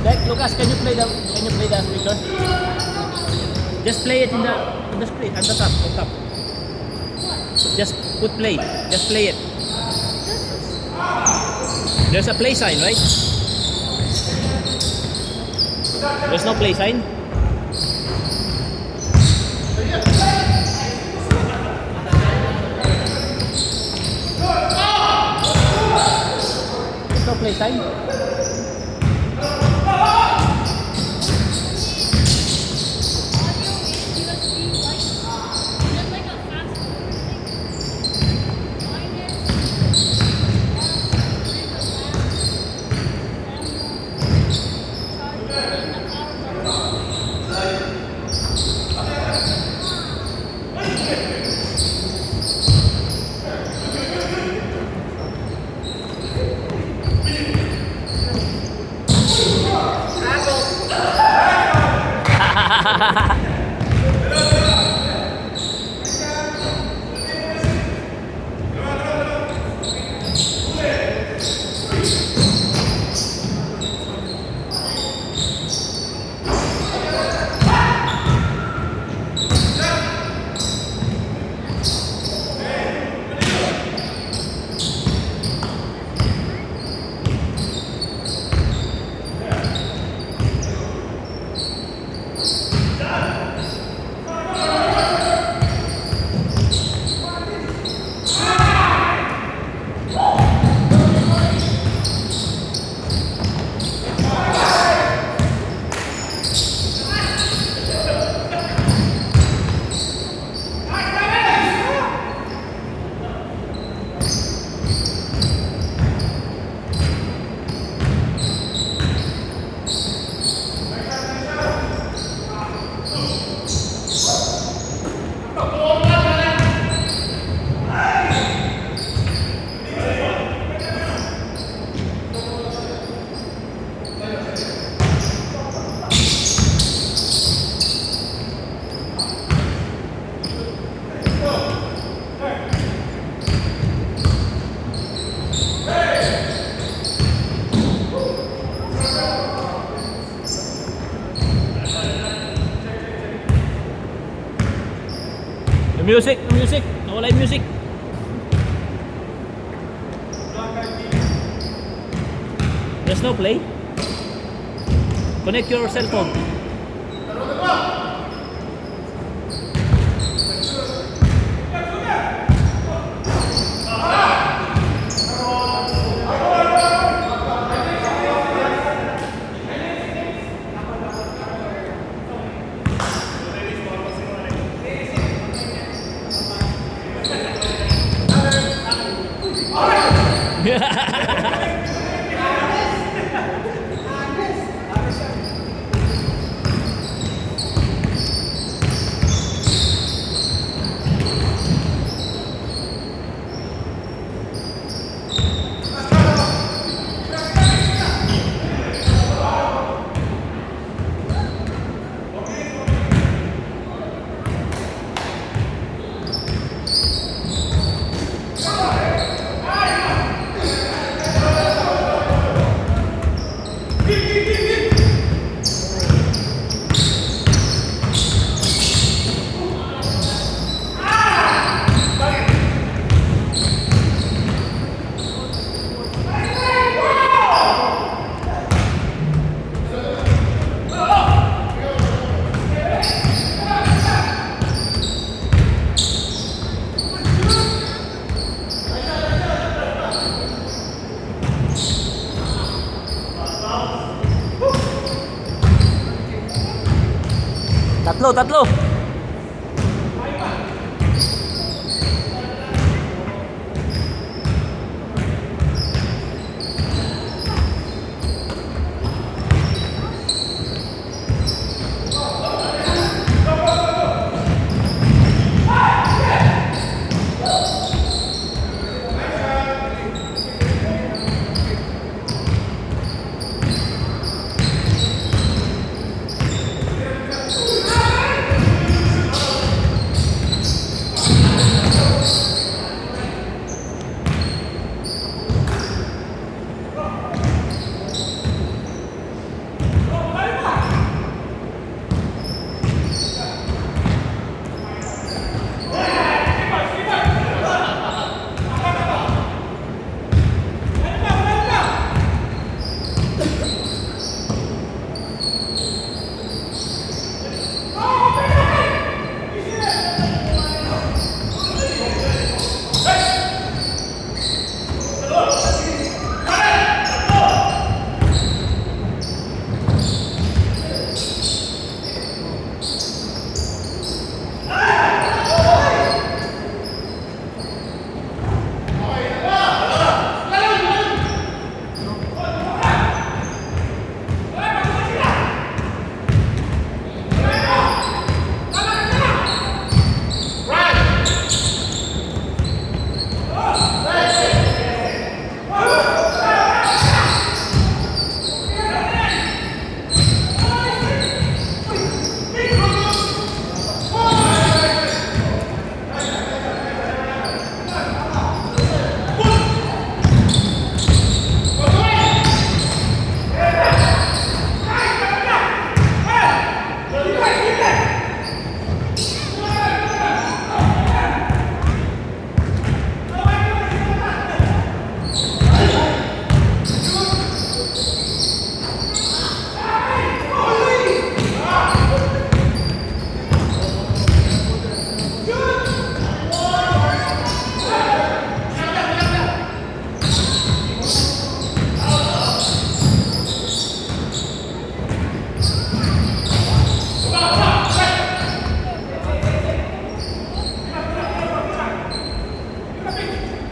Like Lucas, can you play the speaker? Just play it in the screen at the top, on top. Just put play. Just play it. There's a play sign, right? There's no play sign. There's no play sign. Music, music. Nawala yung music. There's no play. Connect your cell phone. Tatlo.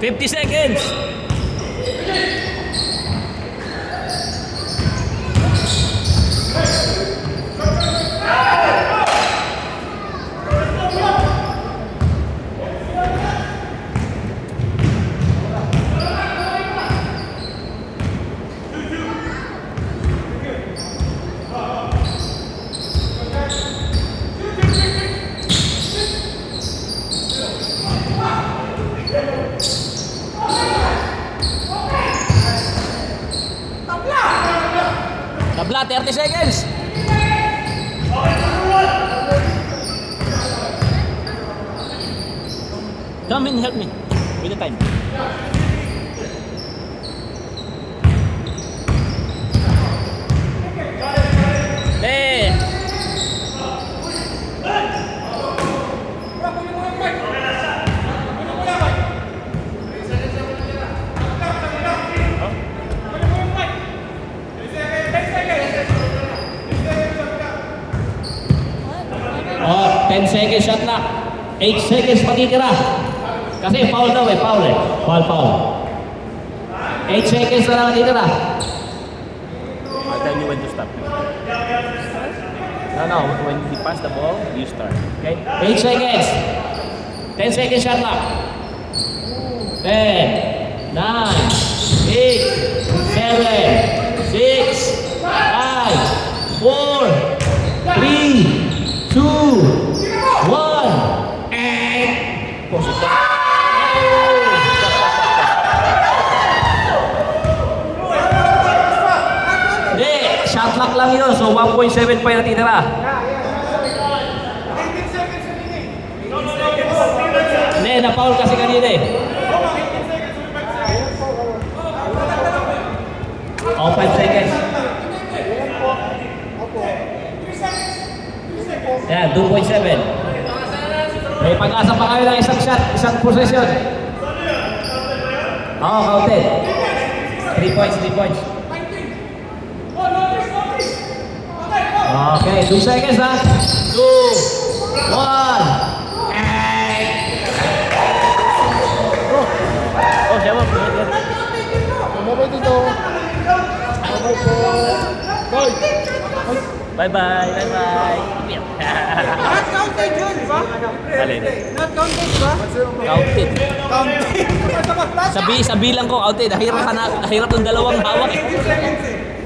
50 seconds. Tabla, 30 seconds. Come in, help me with the time. Hey. Oh, 10 seconds shot clock. 8 seconds matitira. Kasi foul daw eh, foul eh. Foul. 8 seconds na lang matitira. I'll tell you when to stop. No, when he pass the ball, you start. Okay? 8 seconds. 10 seconds shot clock. 10, 9, 8, 7, 6, 5, 4, 3, 2, 1, and push it down. Hindi, shot clock lang yun. So 1.7 pa yung natitira. Hindi, na-foul kasi kanina eh. Oh, 5 seconds. Yan, 2.7. May pag-asa pa kayo ng isang shot, isang possession. Oo, counted. 3 points, 3 points. Okay, 2 seconds ha. 2, 1, and... Oh, siya mo. Bye-bye dito. Bye-bye po. Bye. Bye-bye, bye-bye. Not counted yun, di ba? Alin? Not counted, di ba? Counted. Counted. Sabi lang ko, counted. Nahirap ng dalawang hawak eh. 18 seconds eh.